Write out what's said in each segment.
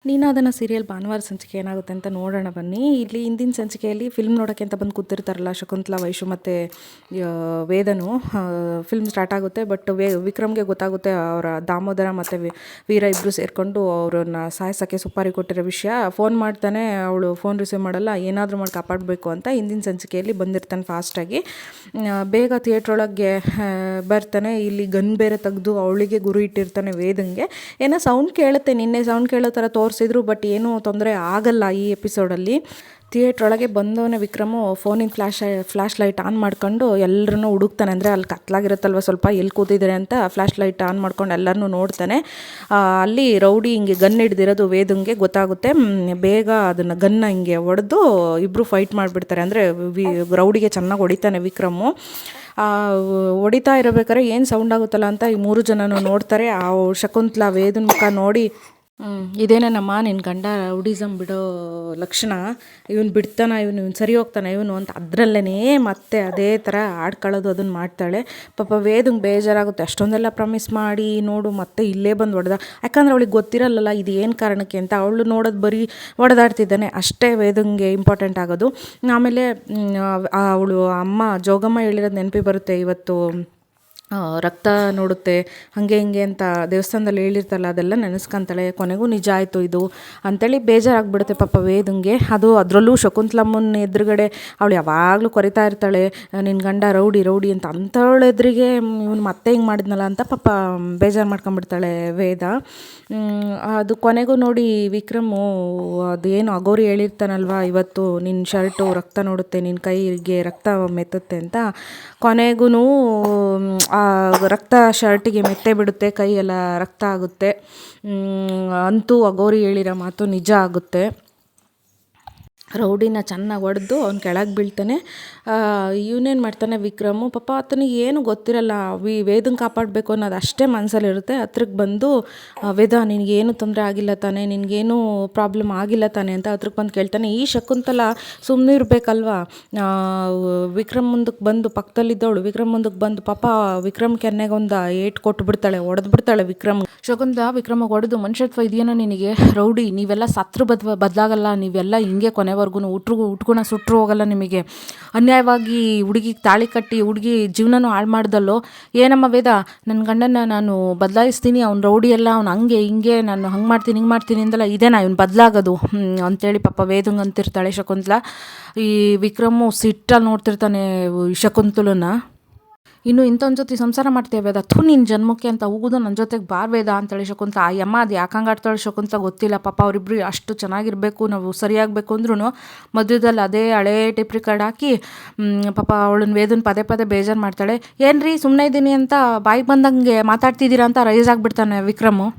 ನೀನಾದನ serial ಭಾನುವಾರ ಸಂಚಿಕೆ ಏನಾಗುತ್ತೆ ಅಂತ ನೋಡೋಣ ಬನ್ನಿ. ಇಲ್ಲಿ ಹಿಂದಿನ ಸಂಚಿಕೆಯಲ್ಲಿ ಫಿಲ್ಮ್ ನೋಡೋಕ್ಕೆ ಅಂತ ಬಂದು ಕೂತಿರ್ತಾರಲ್ಲ ಶಕುಂತಲಾ, ವೈಶು ಮತ್ತು ವೇದನು. ಫಿಲ್ಮ್ ಸ್ಟಾರ್ಟ್ ಆಗುತ್ತೆ. ಬಟ್ ವಿಕ್ರಮ್ಗೆ ಗೊತ್ತಾಗುತ್ತೆ ಅವರ ದಾಮೋದರ ಮತ್ತು ವೀರ ಇಬ್ಬರು ಸೇರಿಕೊಂಡು ಅವ್ರನ್ನ ಸಾಯಿಸೋಕ್ಕೆ ಸುಪಾರಿ ಕೊಟ್ಟಿರೋ ವಿಷಯ. ಫೋನ್ ಮಾಡ್ತಾನೆ, ಅವಳು ಫೋನ್ ರಿಸೀವ್ ಮಾಡಲ್ಲ. ಏನಾದರೂ ಮಾಡಿ ಕಾಪಾಡಬೇಕು ಅಂತ ಹಿಂದಿನ ಸಂಚಿಕೆಯಲ್ಲಿ ಬಂದಿರ್ತಾನೆ ಫಾಸ್ಟಾಗಿ. ಬೇಗ ಥಿಯೇಟ್ರೊಳಗೆ ಬರ್ತಾನೆ. ಇಲ್ಲಿ ಗನ್ ಬೇರೆ ತೆಗೆದು ಅವಳಿಗೆ ಗುರು ಇಟ್ಟಿರ್ತಾನೆ ವೇದಂಗೆ. ಏನೋ ಸೌಂಡ್ ಕೇಳುತ್ತೆ, ನಿನ್ನೆ ಸೌಂಡ್ ಕೇಳೋ ಥರ ತೋರಿಸಿದ್ರು. ಬಟ್ ಏನೂ ತೊಂದರೆ ಆಗಲ್ಲ ಈ ಎಪಿಸೋಡಲ್ಲಿ. ಥಿಯೇಟ್ರೊಳಗೆ ಬಂದವನೇ ವಿಕ್ರಮು ಫೋನಿನ ಫ್ಲ್ಯಾಶ್ ಲೈಟ್ ಆನ್ ಮಾಡ್ಕೊಂಡು ಎಲ್ಲರನ್ನೂ ಹುಡುಕ್ತಾನೆ. ಅಂದರೆ ಅಲ್ಲಿ ಕತ್ಲಾಗಿರುತ್ತಲ್ವ ಸ್ವಲ್ಪ, ಎಲ್ಲಿ ಕೂತಿದ್ದಾರೆ ಅಂತ ಫ್ಲ್ಯಾಶ್ ಲೈಟ್ ಆನ್ ಮಾಡ್ಕೊಂಡು ಎಲ್ಲರನ್ನೂ ನೋಡ್ತಾನೆ. ಅಲ್ಲಿ ರೌಡಿ ಹಿಂಗೆ ಗನ್ ಹಿಡ್ದಿರೋದು ವೇದಂಗೆ ಗೊತ್ತಾಗುತ್ತೆ. ಬೇಗ ಅದನ್ನು ಗನ್ನ ಹಿಂಗೆ ಹೊಡೆದು ಇಬ್ಬರು ಫೈಟ್ ಮಾಡಿಬಿಡ್ತಾರೆ. ಅಂದರೆ ರೌಡಿಗೆ ಚೆನ್ನಾಗಿ ಹೊಡಿತಾನೆ ವಿಕ್ರಮು. ಹೊಡಿತಾ ಇರಬೇಕಾದ್ರೆ ಏನು ಸೌಂಡ್ ಆಗುತ್ತಲ್ಲ ಅಂತ ಈ ಮೂರು ಜನನು ನೋಡ್ತಾರೆ. ಆ ಶಕುಂತಲಾ ವೇದನ ಮುಖ ನೋಡಿ, ಇದೇನೇನಮ್ಮ ನಿನ್ನ ಗಂಡ ರೌಡಿಸಮ್ ಬಿಡೋ ಲಕ್ಷಣ, ಇವನು ಬಿಡ್ತಾನ, ಇವನು ಸರಿ ಹೋಗ್ತಾನೆ ಇವನು ಅಂತ ಅದರಲ್ಲೇ ಮತ್ತೆ ಅದೇ ಥರ ಆಡ್ಕೊಳ್ಳೋದು ಅದನ್ನು ಮಾಡ್ತಾಳೆ. ಪಾಪ ವೇದಂಗೆ ಬೇಜಾರಾಗುತ್ತೆ. ಅಷ್ಟೊಂದೆಲ್ಲ ಪ್ರಾಮಿಸ್ ಮಾಡಿ ನೋಡು ಮತ್ತೆ ಇಲ್ಲೇ ಬಂದು ಹೊಡೆದ. ಯಾಕಂದ್ರೆ ಅವಳಿಗೆ ಗೊತ್ತಿರಲ್ಲಲ್ಲ ಇದು ಏನು ಕಾರಣಕ್ಕೆ ಅಂತ. ಅವಳು ನೋಡೋದು ಬರೀ ಹೊಡೆದಾಡ್ತಿದ್ದಾನೆ ಅಷ್ಟೇ ವೇದಂಗೆ ಇಂಪಾರ್ಟೆಂಟ್ ಆಗೋದು. ಆಮೇಲೆ ಅವಳು ಅಮ್ಮ ಜೋಗಮ್ಮ ಹೇಳಿರೋದು ನೆನಪಿ ಬರುತ್ತೆ. ಇವತ್ತು ರಕ್ತ ನೋಡುತ್ತೆ ಹಾಗೆ ಹಿಂಗೆ ಅಂತ ದೇವಸ್ಥಾನದಲ್ಲಿ ಹೇಳಿರ್ತಾರಲ್ಲ, ಅದೆಲ್ಲ ನೆನೆಸ್ಕೊಂತಾಳೆ. ಕೊನೆಗೂ ನಿಜ ಆಯಿತು ಇದು ಅಂಥೇಳಿ ಬೇಜಾರಾಗ್ಬಿಡುತ್ತೆ ಪಾಪ ವೇದಂಗೆ. ಅದರಲ್ಲೂ ಶಕುಂತಲಮ್ಮನ ಎದುರುಗಡೆ ಅವಳು ಯಾವಾಗಲೂ ಕೊರಿತಾ ಇರ್ತಾಳೆ, ನಿನ್ನ ಗಂಡ ರೌಡಿ ರೌಡಿ ಅಂತ. ಅಂಥವಳ ಎದುರಿಗೆ ಇವನು ಮತ್ತೆ ಹಿಂಗೆ ಮಾಡಿದ್ನಲ್ಲ ಅಂತ ಪಾಪ ಬೇಜಾರು ಮಾಡ್ಕೊಂಬಿಡ್ತಾಳೆ ವೇದ. ಅದು ಕೊನೆಗೂ ನೋಡಿ ವಿಕ್ರಮು ಅದೇನು ಅಗೋರಿ ಹೇಳಿರ್ತಾನಲ್ವ, ಇವತ್ತು ನಿನ್ನ ಶರ್ಟು ರಕ್ತ ನೋಡುತ್ತೆ, ನಿನ್ನ ಕೈಗೆ ರಕ್ತ ಮೆತ್ತುತ್ತೆ ಅಂತ. ಕೊನೆಗೂ ರಕ್ತ ಶರ್ಟಿಗೆ ಮೆತ್ತೆ ಬಿಡುತ್ತೆ, ಕೈಯೆಲ್ಲ ರಕ್ತ ಆಗುತ್ತೆ. ಅಂತೂ ಅಗೋರಿ ಹೇಳಿರೋ ಮಾತು ನಿಜ ಆಗುತ್ತೆ. ರೌಡಿನ ಚೆನ್ನಾಗಿ ಹೊಡೆದು ಅವ್ನು ಕೆಳಗೆ ಬೀಳ್ತಾನೆ. ಇವನೇನು ಮಾಡ್ತಾನೆ ವಿಕ್ರಮು, ಪಾಪ ಆತನಿಗೆ ಏನು ಗೊತ್ತಿರಲ್ಲ, ವೇದನ ಕಾಪಾಡಬೇಕು ಅನ್ನೋದು ಅಷ್ಟೇ ಮನಸ್ಸಲ್ಲಿರುತ್ತೆ. ಹತ್ರಕ್ಕೆ ಬಂದು, ವೇದ ನಿನಗೇನು ತೊಂದರೆ ಆಗಿಲ್ಲ ತಾನೆ, ನಿನಗೇನು ಪ್ರಾಬ್ಲಮ್ ಆಗಿಲ್ಲ ತಾನೆ ಅಂತ ಹತ್ರಕ್ಕೆ ಬಂದು ಕೇಳ್ತಾನೆ. ಈ ಶಕುಂತಲಾ ಸುಮ್ಮನೆ ಇರಬೇಕಲ್ವಾ, ವಿಕ್ರಮ್ ಮುಂದಕ್ಕೆ ಬಂದು, ಪಕ್ಕದಲ್ಲಿದ್ದವಳು ವಿಕ್ರಮ್ ಮುಂದಕ್ಕೆ ಬಂದು ಪಾಪ ವಿಕ್ರಮ್ ಕೆನ್ನೆಗೆ ಒಂದು ಏಟು ಕೊಟ್ಟುಬಿಡ್ತಾಳೆ, ಹೊಡೆದ್ಬಿಡ್ತಾಳೆ ವಿಕ್ರಮ್. ಶಕುಂತಲಾ ವಿಕ್ರಮಗೆ ಹೊಡೆದು, ಮನುಷ್ಯತ್ವ ಇದೆಯೇನೋ ನಿನಗೆ, ರೌಡಿ ನೀವೆಲ್ಲ ಸತ್ರು ಬದಲಾಗಲ್ಲ, ನೀವೆಲ್ಲ ಹಿಂಗೆ ಕೊನೆವರೆಗೂ ಉಟ್ಗುಣ ಸುಟ್ಟರು ಹೋಗಲ್ಲ ನಿಮಗೆ. ಅನ್ಯಾಯವಾಗಿ ಹುಡುಗಿಗೆ ತಾಳಿ ಕಟ್ಟಿ ಹುಡುಗಿ ಜೀವನನೂ ಹಾಳು ಮಾಡ್ದಲ್ಲೋ. ಏನಮ್ಮ ವೇದ, ನನ್ನ ಗಂಡನ ನಾನು ಬದಲಾಯಿಸ್ತೀನಿ, ಅವ್ನು ರೌಡಿ ಎಲ್ಲ, ಅವ್ನು ಹಂಗೆ ಹಿಂಗೆ, ನಾನು ಹಂಗೆ ಮಾಡ್ತೀನಿ ಹಿಂಗೆ ಮಾಡ್ತೀನಿ ಅಂದಲ್ಲ, ಇದೇನಾ ಇವ್ನು ಬದಲಾಗೋದು ಅಂತೇಳಿ ಪಾಪ ವೇದಂಗೆ ಅಂತಿರ್ತಾಳೆ ಶಕುಂತಲಾ. ಈ ವಿಕ್ರಮು ಸಿಟ್ಟಲ್ಲಿ ನೋಡ್ತಿರ್ತಾನೆ ಶಕುಂತಲನ್ನ. ಇನ್ನು ಇಂಥೊಂದು ಜೊತೆ ಸಂಸಾರ ಮಾಡ್ತೇವೆ ವೇದ, ಥೂ ನಿನ್ನ ಜನ್ಮಕ್ಕೆ ಅಂತ ಹೋಗೋದು ನನ್ನ ಜೊತೆಗೆ ಬಾರ್ ವೇದ ಅಂತೇಳಿ ಶಕುಂತಲಾ. ಆ ಯಮ್ಮ ಅದು ಯಾಕಂಗೆ ಆಡ್ತಾಳೆ ಶಕುಂತಲಾ ಗೊತ್ತಿಲ್ಲ. ಪಾಪ ಅವರಿಬ್ರು ಅಷ್ಟು ಚೆನ್ನಾಗಿರಬೇಕು, ನಾವು ಸರಿಯಾಗಬೇಕು ಅಂದ್ರೂ ಮಧ್ಯದಲ್ಲಿ ಅದೇ ಹಳೇ ಟೇಪ್ ರೆಕಾರ್ಡ್ ಹಾಕಿ ಪಾಪ ಅವಳನ್ನ ವೇದನ ಪದೇ ಪದೇ ಬೇಜಾರು ಮಾಡ್ತಾಳೆ. ಏನ್ರಿ ಸುಮ್ಮನೆ ಇದ್ದೀನಿ ಅಂತ ಬಾಯಿಗೆ ಬಂದಂಗೆ ಮಾತಾಡ್ತಿದ್ದೀರಾ ಅಂತ ರೈಸ್ ಆಗಿಬಿಡ್ತಾನೆ ವಿಕ್ರಮು.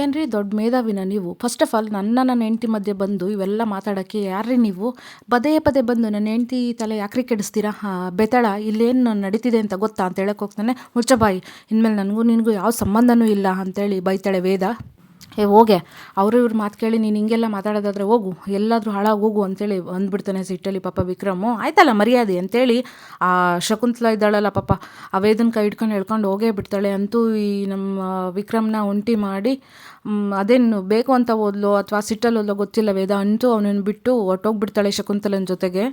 ಏನ್ರಿ ದೊಡ್ಡ ಮೇಧಾವಿನ ನೀವು, ಫಸ್ಟ್ ಆಫ್ ಆಲ್ ನನ್ನ ಹೆಂಡತಿ ಮಧ್ಯೆ ಬಂದು ಇವೆಲ್ಲ ಮಾತಾಡೋಕ್ಕೆ ಯಾರ್ರಿ ನೀವು? ಪದೇ ಪದೇ ಬಂದು ನನ್ನ ಹೆಂಡತಿ ತಲೆ ಯಾಕ್ರಿ ಕೆಡಿಸ್ತೀರಾ? ಬೆತಳ ಇಲ್ಲೇನು ನಡೀತಿದೆ ಅಂತ ಗೊತ್ತಾ ಅಂತ ಹೇಳಕ್ಕೆ ಹೋಗ್ತಾನೆ. ಮುಚ್ಚಬಾಯಿ, ಇನ್ಮೇಲೆ ನನಗೂ ನಿನಗೂ ಯಾವ ಸಂಬಂಧನೂ ಇಲ್ಲ ಅಂತೇಳಿ ಬೈತಾಳೆ ವೇದ. ಹೋಗೆ, ಅವರು ಇವ್ರ ಮಾತು ಕೇಳಿ ನೀನು ಹಿಂಗೆಲ್ಲ ಮಾತಾಡೋದಾದ್ರೆ ಹೋಗು, ಎಲ್ಲಾದರೂ ಹಾಳಾಗಿ ಹೋಗು ಅಂತೇಳಿ ಅಂದ್ಬಿಡ್ತಾನೆ ಸಿಟ್ಟಲ್ಲಿ ಪಾಪ ವಿಕ್ರಮು. ಆಯ್ತಲ್ಲ ಮರ್ಯಾದೆ ಅಂತೇಳಿ ಆ ಶಕುಂತಲಾ ಇದ್ದಾಳಲ್ಲ ಪಾಪ, ಆ ವೇದನ ಕೈ ಹೇಳ್ಕೊಂಡು ಹೋಗೇ ಬಿಡ್ತಾಳೆ. ಅಂತೂ ಈ ನಮ್ಮ ವಿಕ್ರಮ್ನ ಒಂಟಿ ಮಾಡಿ ಅದೇನು ಬೇಕು ಅಂತ ಓದ್ಲೋ ಅಥವಾ ಸಿಟ್ಟಲ್ಲಿ ಓದ್ಲೋ ಗೊತ್ತಿಲ್ಲ ವೇದ, ಅಂತೂ ಅವನನ್ನು ಬಿಟ್ಟು ಹೊಟ್ಟೋಗ್ಬಿಡ್ತಾಳೆ ಶಕುಂತಲನ ಜೊತೆಗೆ.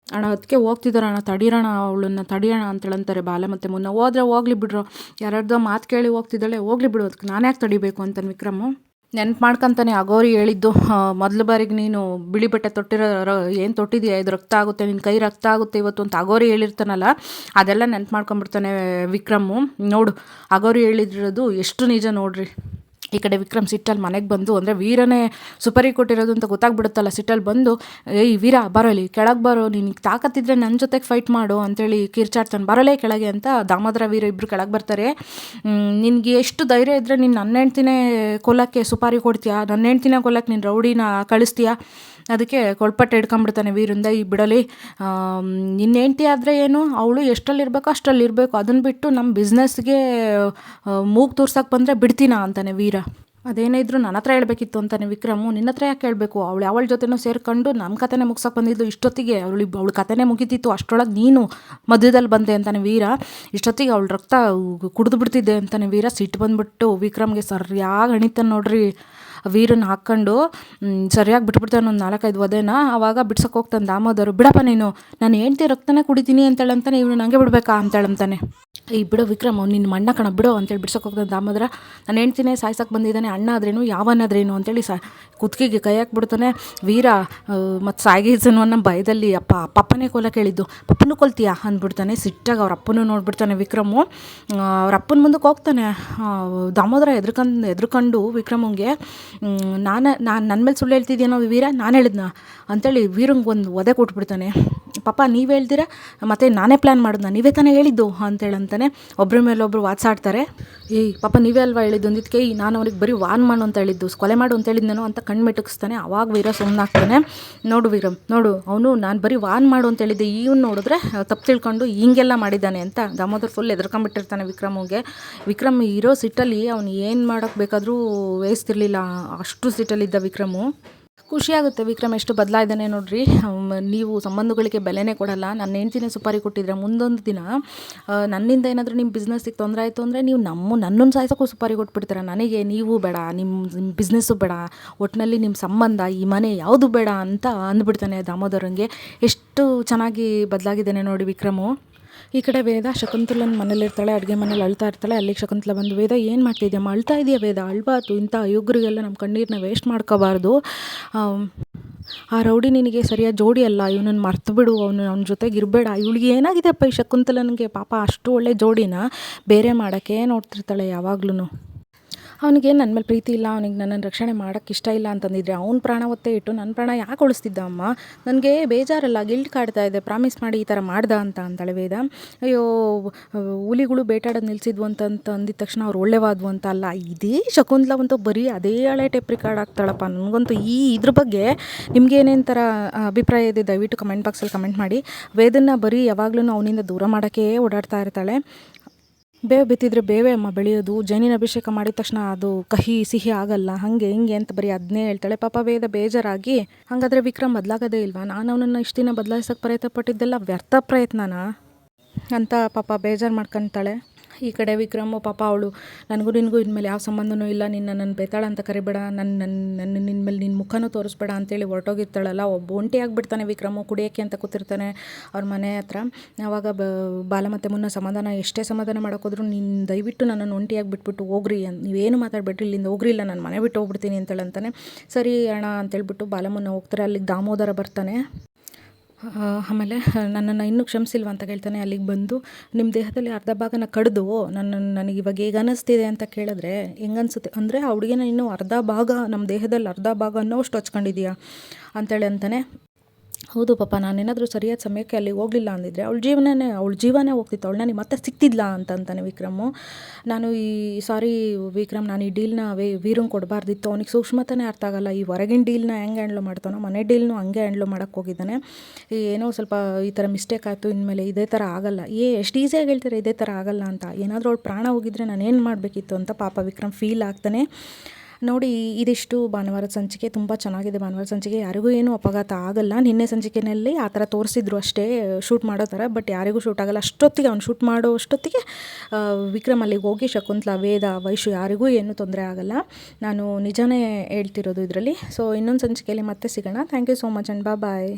ಅಣ್ಣ ಅದಕ್ಕೆ ಹೋಗ್ತಿದ್ದಾರ ಅಣ್ಣ, ತಡೀರೋಣ ಅವಳನ್ನ ತಡಿಯೋಣ ಅಂತೇಳಂತಾರೆ ಬಾಲ ಮತ್ತು ಮುನ್ನ. ಹೋದ್ರೆ ಹೋಗ್ಲಿ ಬಿಡ್ರು, ಯಾರ್ಯಾರ್ದೋ ಮಾತು ಕೇಳಿ ಹೋಗ್ತಿದ್ದಾಳೆ, ಹೋಗ್ಲಿ ಬಿಡು, ಅದಕ್ಕೆ ನಾನು ಯಾಕೆ ತಡಿಬೇಕು ಅಂತಾನೆ ವಿಕ್ರಮು. ನೆನ್ಪು ಮಾಡ್ಕೊತಾನೆ ಅಗೋರಿ ಹೇಳಿದ್ದು, ಮೊದಲು ಬಾರಿಗೆ ನೀನು ಬಿಳಿ ಬಟ್ಟೆ ತೊಟ್ಟಿರೋ ಏನು ತೊಟ್ಟಿದೆಯಾ, ಇದು ರಕ್ತ ಆಗುತ್ತೆ, ನಿನ್ನ ಕೈ ರಕ್ತ ಆಗುತ್ತೆ ಇವತ್ತು ಅಂತ ಅಗೋರಿ ಹೇಳಿರ್ತಾನಲ್ಲ, ಅದೆಲ್ಲ ನೆನ್ಪು ಮಾಡ್ಕೊಂಬಿಡ್ತಾನೆ ವಿಕ್ರಮು. ನೋಡು ಅಗೋರಿ ಹೇಳಿರೋದು ಎಷ್ಟು ನಿಜ ನೋಡ್ರಿ. ಈ ಕಡೆ ವಿಕ್ರಮ್ ಸಿಟ್ಟಲ್ಲಿ ಮನೆಗೆ ಬಂದು, ಅಂದರೆ ವೀರನೇ ಸುಪಾರಿ ಕೊಟ್ಟಿರೋದು ಅಂತ ಗೊತ್ತಾಗ್ಬಿಡುತ್ತಲ್ಲ, ಸಿಟ್ಟಲ್ಲಿ ಬಂದು, ಏಯ್ ವೀರ ಬರೋಲಿ ಕೆಳಗೆ ಬರೋ, ನಿನಗೆ ತಾಕತ್ತಿದ್ರೆ ನನ್ನ ಜೊತೆಗೆ ಫೈಟ್ ಮಾಡು ಅಂತೇಳಿ ಕಿರ್ಚಾಡ್ತಾನೆ. ಬರೋಲೇ ಕೆಳಗೆ ಅಂತ ದಾಮೋದರ ವೀರ ಇಬ್ಬರು ಕೆಳಗೆ ಬರ್ತಾರೆ. ನಿನಗೆ ಎಷ್ಟು ಧೈರ್ಯ ಇದ್ದರೆ ನೀನು ನನ್ನ ಹೆಂಡ್ತಿನೇ ಕೊಲ್ಲಕ್ಕೆ ಸುಪಾರಿ ಕೊಡ್ತೀಯಾ, ನನ್ನ ಹೆಂಡ್ತಿನೇ ಕೊಲ್ಲಕ್ಕೆ ನೀನು ರೌಡಿನ ಕಳಿಸ್ತೀಯಾ? ಅದಕ್ಕೆ ಕೊಳ್ಪಟ್ಟೆ ಹಿಡ್ಕೊಂಬಿಡ್ತಾನೆ ವೀರಿಂದ. ಈ ಬಿಡಲಿ, ನಿನ್ನ ಹೆಂಡ್ತಿ ಆದರೆ ಏನು, ಅವಳು ಎಷ್ಟರಲ್ಲಿರಬೇಕೋ ಅಷ್ಟರಲ್ಲಿರಬೇಕು, ಅದನ್ನು ಬಿಟ್ಟು ನಮ್ಮ ಬಿಸ್ನೆಸ್ಗೆ ಮೂಗು ತೋರ್ಸಕ್ಕೆ ಬಂದರೆ ಬಿಡ್ತೀನಾ ಅಂತಾನೆ ವೀರ. ಅದೇನೇ ಇದ್ರೂ ನನ್ನ ಹತ್ರ ಹೇಳ್ಬೇಕಿತ್ತು ಅಂತಾನೆ ವಿಕ್ರಮು. ನಿನ್ನ ಹತ್ರ ಯಾಕೆ ಹೇಳಬೇಕು, ಅವಳು ಯಾವಳ ಜೊತೆನೂ ಸೇರ್ಕೊಂಡು ನಮ್ಮ ಕತೆನೇ ಮುಗ್ಸಕ್ಕೆ ಬಂದಿದ್ದು. ಇಷ್ಟೊತ್ತಿಗೆ ಅವಳ ಕತೆನೇ ಮುಗಿತಿತ್ತು, ಅಷ್ಟರೊಳಗೆ ನೀನು ಮಧ್ಯದಲ್ಲಿ ಬಂದೆ ಅಂತಾನೆ ವೀರ. ಇಷ್ಟೊತ್ತಿಗೆ ಅವಳು ರಕ್ತ ಕುಡಿದು ಬಿಡ್ತಿದ್ದೆ ಅಂತಾನೆ ವೀರ. ಸಿಟ್ಟು ಬಂದುಬಿಟ್ಟು ವಿಕ್ರಮ್ಗೆ ಸರಿಯಾಗಿ ಅಣಿತಾನೆ ನೋಡ್ರಿ. ವೀರನ್ನ ಹಾಕ್ಕೊಂಡು ಸರಿಯಾಗಿ ಬಿಟ್ಬಿಡ್ತಾನೆ ಒಂದು 4-5 ಒದೆನ. ಆವಾಗ ಬಿಡ್ಸಕ್ಕೆ ಹೋಗ್ತಾನೆ ದಾಮೋದರು. ಬಿಡಪ್ಪ ನೀನು, ನಾನು ಹೆಂಡ್ತಿ ರಕ್ತನೇ ಕುಡಿತೀನಿ ಅಂತೇಳಂತಾನೆ, ಇವನು ನನಗೆ ಬಿಡಬೇಕಾ ಅಂತೇಳಂತಾನೆ. ಈ ಬಿಡೋ ವಿಕ್ರಮ್ ನಿನ್ನ ಮಣ್ಣ ಕಣ ಬಿಡೋ ಅಂತೇಳಿ ಬಿಡ್ಸಕ್ಕೆ ಹೋಗ್ತಾನೆ ದಾಮೋದರ. ನಾನು ಹೆಂಡ್ತಿನೇ ಸಾಯ್ಸಕ್ಕೆ ಬಂದಿದ್ದಾನೆ, ಅಣ್ಣ ಆದ್ರೇನು ಯಾವನಾದ್ರೇನು ಅಂತೇಳಿ ಕುತ್ತಿಗೆಗೆ ಕೈ ಹಾಕ್ಬಿಡ್ತಾನೆ. ವೀರ ಮತ್ತು ಸಾಯ್ಗೀಸನು ಅನ್ನೋ ಭಯದಲ್ಲಿ ಪಪ್ಪನೇ ಕೊಲ್ಲಕ್ಕೆ ಹೇಳಿದ್ದು, ಪಪ್ಪನೂ ಕೊಲ್ತೀಯಾ ಅಂದ್ಬಿಡ್ತಾನೆ. ಸಿಟ್ಟಾಗಿ ಅವ್ರ ಅಪ್ಪನೂ ನೋಡ್ಬಿಡ್ತಾನೆ ವಿಕ್ರಮು. ಅವ್ರ ಅಪ್ಪನ ಮುಂದಕ್ಕೆ ಹೋಗ್ತಾನೆ. ದಾಮೋದರ ಎದ್ರುಕೊಂಡು ವಿಕ್ರಮಂಗೆ ನನ್ನ ಮೇಲೆ ಸುಳ್ಳು ಹೇಳ್ತಿದ್ದೀನೋ ವೀರ, ನಾನು ಹೇಳಿದ್ನ ಅಂತೇಳಿ ವೀರಂಗೆ ಒಂದು ಒದೆ ಕೊಟ್ಬಿಡ್ತಾನೆ. ಪಾಪ ನೀವು ಹೇಳ್ತೀರಾ ಮತ್ತೆ ನಾನೇ ಪ್ಲ್ಯಾನ್ ಮಾಡಿದ್ನ, ನೀವೇ ತಾನೇ ಹೇಳಿದ್ದು ಅಂತೇಳಂತಾನೆ. ಒಬ್ಬರ ಮೇಲೊಬ್ರು ವಾತ್ಸಾಡ್ತಾರೆ. ಪಾಪ ನೀವೇ ಅಲ್ವಾ ಹೇಳಿದ್ದು ಅಂದಿದ್ದಕ್ಕೆ ನಾನು ಅವ್ರಿಗೆ ಬರೀ ವಾನ್ ಮಾಡು ಅಂತ ಹೇಳಿದ್ದು, ಕೊಲೆ ಮಾಡು ಅಂತ ಹೇಳಿದ್ನೇನೋ ಅಂತ ಕಣ್ಣು ಮೆಟುಕಿಸ್ತಾನೆ. ಅವಾಗ ವೀರ ಸುಮ್ಮನಾಗ್ತಾನೆ. ನೋಡು ವೀರಮ್, ನೋಡು ಅವನು ನಾನು ಬರೀ ವಾನ್ ಮಾಡು ಅಂತ ಹೇಳಿದ್ದೆ, ಇವನು ನೋಡಿದ್ರೆ ತಪ್ಪು ತಿಳ್ಕೊಂಡು ಹಿಂಗೆಲ್ಲ ಮಾಡಿದ್ದಾನೆ ಅಂತ ದಾಮೋದರ್ ಫುಲ್ ಎದ್ರಕೊಂಡ್ಬಿಟ್ಟಿರ್ತಾನೆ ವಿಕ್ರಮ್ಗೆ. ವಿಕ್ರಮ್ ಇರೋ ಸಿಟ್ಟಲ್ಲಿ ಅವ್ನು ಏನು ಮಾಡೋಕ್ಕೆ ಬೇಕಾದರೂ ವೇಸ್ತಿರ್ಲಿಲ್ಲ, ಅಷ್ಟು ಸಿಟ್ಟಲ್ಲಿದ್ದ ವಿಕ್ರಮು. ಖುಷಿಯಾಗುತ್ತೆ ವಿಕ್ರಮ್ ಎಷ್ಟು ಬದಲಾಯಿದ್ದಾನೆ ನೋಡ್ರಿ. ನೀವು ಸಂಬಂಧಗಳಿಗೆ ಬೆಲೆನೇ ಕೊಡಲ್ಲ. ನನ್ನ ಹೆಂಡ್ತಿನೇ ಸುಪಾರಿ ಕೊಟ್ಟಿದ್ರೆ ಮುಂದೊಂದು ದಿನ ನನ್ನಿಂದ ಏನಾದರೂ ನಿಮ್ಮ ಬಿಸ್ನೆಸ್ಸಿಗೆ ತೊಂದರೆ ಆಯಿತು ಅಂದರೆ ನೀವು ನನ್ನನ್ನು ಸಾಯಿಸೋಕ್ಕೂ ಸುಪಾರಿ ಕೊಟ್ಬಿಡ್ತೀರ. ನನಗೆ ನೀವು ಬೇಡ, ನಿಮ್ಮ ಬಿಸ್ನೆಸ್ಸು ಬೇಡ, ಒಟ್ಟಿನಲ್ಲಿ ನಿಮ್ಮ ಸಂಬಂಧ, ಈ ಮನೆ ಯಾವುದು ಬೇಡ ಅಂತ ಅಂದ್ಬಿಡ್ತಾನೆ ದಾಮೋದರಂಗೆ. ಎಷ್ಟು ಚೆನ್ನಾಗಿ ಬದಲಾಗಿದ್ದಾನೆ ನೋಡಿ ವಿಕ್ರಮು. ಈ ಕಡೆ ವೇದ ಶಕುಂತಲನ ಮನೇಲಿರ್ತಾಳೆ, ಅಡುಗೆ ಮನೇಲಿ ಅಳ್ತಾ ಇರ್ತಾಳೆ. ಅಲ್ಲಿಗೆ ಶಕುಂತಲ ಬಂದು, ವೇದ ಏನು ಮಾಡ್ತಿದ್ಯಮ್ಮ, ಅಳ್ತಾ ಇದೆಯಾ ವೇದ, ಅಳ್ಬಾರ್ದು, ಇಂಥ ಯುಗ್ರಿಗೆಲ್ಲ ನಮ್ಮ ಕಣ್ಣೀರನ್ನ ವೇಸ್ಟ್ ಮಾಡ್ಕೋಬಾರ್ದು. ಆ ರೌಡಿ ನಿನಗೆ ಸರಿಯಾದ ಜೋಡಿ ಅಲ್ಲ, ಇವನನ್ನು ಮರ್ತು ಬಿಡು, ಅವನ ಜೊತೆಗೆ ಇರಬೇಡ. ಇವಳಿಗೆ ಏನಾಗಿದೆಪ್ಪ ಈ ಶಕುಂತಲನಿಗೆ, ಪಾಪ ಅಷ್ಟು ಒಳ್ಳೆ ಜೋಡಿನ ಬೇರೆ ಮಾಡೋಕ್ಕೆ ನೋಡ್ತಿರ್ತಾಳೆ ಯಾವಾಗ್ಲೂ. ಅವನಿಗೆ ನನ್ನ ಮೇಲೆ ಪ್ರೀತಿ ಇಲ್ಲ, ಅವನಿಗೆ ನನ್ನನ್ನು ರಕ್ಷಣೆ ಮಾಡೋಕ್ಕೆ ಇಷ್ಟ ಇಲ್ಲ ಅಂತಂದಿದ್ರೆ ಅವ್ನ ಪ್ರಾಣ ಒತ್ತೆ ಇಟ್ಟು ನನ್ನ ಪ್ರಾಣ ಯಾಕೆ ಉಳಿಸ್ತಿದ್ದ ಅಮ್ಮ, ನನಗೆ ಬೇಜಾರಲ್ಲ, ಗಿಲ್ಟ್ ಕಾಡ್ತಾ ಇದೆ, ಪ್ರಾಮಿಸ್ ಮಾಡಿ ಈ ಥರ ಮಾಡ್ದ ಅಂತ ಅಂತಾಳೆ ವೇದ. ಅಯ್ಯೋ ಹುಲಿಗಳು ಬೇಟಾಡೋದು ನಿಲ್ಲಿಸಿದ್ವು ಅಂತ ಅಂದಿದ ತಕ್ಷಣ ಅವ್ರು ಒಳ್ಳೆವಾದ್ವು ಅಂತ ಅಲ್ಲ, ಇದೇ ಶಕುಂತಲವಂತೂ ಬರೀ ಅದೇ ಹಳೆ ಟೇಪ್ ರೆಕಾರ್ಡ್ ಆಗ್ತಾಳಪ್ಪ. ನನಗಂತೂ ಇದ್ರ ಬಗ್ಗೆ ನಿಮ್ಗೆ ಏನೇನು ಥರ ಅಭಿಪ್ರಾಯ ಇದೆ ದಯವಿಟ್ಟು ಕಮೆಂಟ್ ಬಾಕ್ಸಲ್ಲಿ ಕಮೆಂಟ್ ಮಾಡಿ. ವೇದನ್ನ ಬರೀ ಯಾವಾಗಲೂ ಅವನಿಂದ ದೂರ ಮಾಡೋಕ್ಕೆ ಓಡಾಡ್ತಾ ಇರ್ತಾಳೆ. ಬೇವು ಬಿತ್ತಿದ್ರೆ ಬೇವೇ ಅಮ್ಮ ಬೆಳೆಯೋದು, ಜೇನಿನ ಅಭಿಷೇಕ ಮಾಡಿದ ತಕ್ಷಣ ಅದು ಕಹಿ ಸಿಹಿ ಆಗಲ್ಲ, ಹಾಗೆ ಹಿಂಗೆ ಅಂತ ಬರೀ ಅದನ್ನೇ ಹೇಳ್ತಾಳೆ. ಪಾಪ ವೇದ ಬೇಜಾರಾಗಿ, ಹಾಗಾದರೆ ವಿಕ್ರಮ್ ಬದಲಾಗೋದೇ ಇಲ್ವಾ, ನಾನು ಅವನನ್ನು ಇಷ್ಟು ದಿನ ಬದಲಾಯಿಸೋಕ್ಕೆ ಪ್ರಯತ್ನ ಪಟ್ಟಿದ್ದೆಲ್ಲ ವ್ಯರ್ಥ ಪ್ರಯತ್ನನಾ ಅಂತ ಪಾಪ ಬೇಜಾರು ಮಾಡ್ಕೊತಾಳೆ. ಈ ಕಡೆ ವಿಕ್ರಮು ಪಾಪ ಅವಳು, ನನಗೂ ನಿನಗೂ ಇನ್ಮೇಲೆ ಯಾವ ಸಂಬಂಧನೂ ಇಲ್ಲ, ನನ್ನ ಬೇತಾಳ ಅಂತ ಕರಿಬೇಡ, ನನ್ನ ನಿನ್ನ ಮೇಲೆ ನಿನ್ನ ಮುಖನೂ ತೋರಿಸ್ಬೇಡ ಅಂತೇಳಿ ಹೊರಟೋಗಿರ್ತಾಳಲ್ಲ. ಒಂಟಿಯಾಗಿಬಿಡ್ತಾನೆ ವಿಕ್ರಮು, ಕುಡಿಯೋಕ್ಕೆ ಅಂತ ಕೂತಿರ್ತಾನೆ ಅವ್ರ ಮನೆ ಹತ್ರ. ಆವಾಗ ಬಾಲ ಮತ್ತು ಮುನ್ನ ಸಮಾಧಾನ ಎಷ್ಟೇ ಸಮಾಧಾನ ಮಾಡೋಕ್ಕೋದ್ರು, ನೀನು ದಯವಿಟ್ಟು ನನ್ನನ್ನು ಒಂಟಿಯಾಗಿ ಬಿಟ್ಬಿಟ್ಟು ಹೋಗ್ರಿ, ನೀವೇನು ಮಾತಾಡಬೇಡ್ರಿ, ಇಲ್ಲಿಂದ ಹೋಗ್ರಿ, ಇಲ್ಲ ನಾನು ಮನೆ ಬಿಟ್ಟು ಹೋಗ್ಬಿಡ್ತೀನಿ ಅಂತೇಳಂತಾನೆ. ಸರಿ ಅಣ್ಣ ಅಂತೇಳ್ಬಿಟ್ಟು ಬಾಲಮುನ್ನ ಹೋಗ್ತಾರೆ. ಅಲ್ಲಿಗೆ ದಾಮೋದರ ಬರ್ತಾನೆ. ಆಮೇಲೆ ನನ್ನನ್ನು ಇನ್ನೂ ಕ್ಷಮಿಸಿಲ್ವ ಅಂತ ಕೇಳ್ತಾನೆ. ಅಲ್ಲಿಗೆ ಬಂದು, ನಿಮ್ಮ ದೇಹದಲ್ಲಿ ಅರ್ಧ ಭಾಗನ ಕಡಿದು ನನಗೆ ಇವಾಗ ಹೇಗೆ ಅನ್ನಿಸ್ತಿದೆ ಅಂತ ಕೇಳಿದ್ರೆ ಹೆಂಗನ್ಸುತ್ತೆ ಅಂದರೆ, ಆ ಹುಡುಗಿನ ಇನ್ನೂ ಅರ್ಧ ಭಾಗ, ನಮ್ಮ ದೇಹದಲ್ಲಿ ಅರ್ಧ ಭಾಗ ಅನ್ನೋಷ್ಟು ಹಚ್ಕೊಂಡಿದೀಯಾ ಅಂತೇಳಿ ಅಂತಾನೆ. ಹೌದು ಪಾಪ, ನಾನೇನಾದರೂ ಸರಿಯಾದ ಸಮಯಕ್ಕೆ ಅಲ್ಲಿಗೆ ಹೋಗಲಿಲ್ಲ ಅಂದಿದ್ರೆ ಅವಳ ಜೀವನೇ ಹೋಗ್ತಿತ್ತು, ಅವಳನ್ನ ಮತ್ತೆ ಸಿಗ್ತಿದ್ಲಾ ಅಂತಾನೆ ವಿಕ್ರಮು. ನಾನು ಸಾರಿ ವಿಕ್ರಮ್, ನಾನು ಈ ಡೀಲ್ನ ವೀರಂಗೆ ಕೊಡಬಾರ್ದಿತ್ತು, ಅವನಿಗೆ ಸೂಕ್ಷ್ಮತೆನೇ ಅರ್ಥ ಆಗಲ್ಲ. ಈ ಹೊರಗಿನ ಡೀಲ್ನ ಹೆಂಗೆ ಹ್ಯಾಂಡ್ಲ್ ಮಾಡ್ತಾನೋ ಮನೆ ಡೀಲ್ನು ಹಂಗೆ ಹ್ಯಾಂಡ್ಲ್ ಮಾಡೋಕ್ಕೆ ಹೋಗಿದ್ದಾನೆ. ಏನೋ ಸ್ವಲ್ಪ ಈ ಥರ ಮಿಸ್ಟೇಕ್ ಆಯಿತು, ಇನ್ಮೇಲೆ ಇದೇ ಥರ ಆಗಲ್ಲ. ಎಷ್ಟು ಈಸಿಯಾಗಿ ಹೇಳ್ತಾರೆ ಇದೇ ಥರ ಆಗಲ್ಲ ಅಂತ. ಏನಾದರೂ ಅವಳು ಪ್ರಾಣ ಹೋಗಿದ್ರೆ ನಾನು ಏನು ಮಾಡಬೇಕಿತ್ತು ಅಂತ ಪಾಪ ವಿಕ್ರಮ್ ಫೀಲ್ ಆಗ್ತಾನೆ. ನೋಡಿ, ಇದಿಷ್ಟು ಭಾನುವಾರದ ಸಂಚಿಕೆ. ತುಂಬ ಚೆನ್ನಾಗಿದೆ ಭಾನುವಾರ ಸಂಚಿಕೆ. ಯಾರಿಗೂ ಏನೂ ಅಪಘಾತ ಆಗಲ್ಲ. ನಿನ್ನೆ ಸಂಚಿಕೆಯಲ್ಲಿ ಆ ಥರ ತೋರಿಸಿದ್ರು ಅಷ್ಟೇ, ಶೂಟ್ ಮಾಡೋ ಥರ, ಬಟ್ ಯಾರಿಗೂ ಶೂಟ್ ಆಗಲ್ಲ. ಅಷ್ಟೊತ್ತಿಗೆ ಅವ್ನು ಶೂಟ್ ಮಾಡೋ ಅಷ್ಟೊತ್ತಿಗೆ ವಿಕ್ರಮ್ ಅಲ್ಲಿಗೆ ಹೋಗಿ ಶಕುಂತಲ, ವೇದ, ವೈಶು ಯಾರಿಗೂ ಏನೂ ತೊಂದರೆ ಆಗಲ್ಲ. ನಾನು ನಿಜಾನೇ ಹೇಳ್ತಿರೋದು ಇದರಲ್ಲಿ. ಸೊ ಇನ್ನೊಂದು ಸಂಚಿಕೆಯಲ್ಲಿ ಮತ್ತೆ ಸಿಗೋಣ. Thank you so much and bye.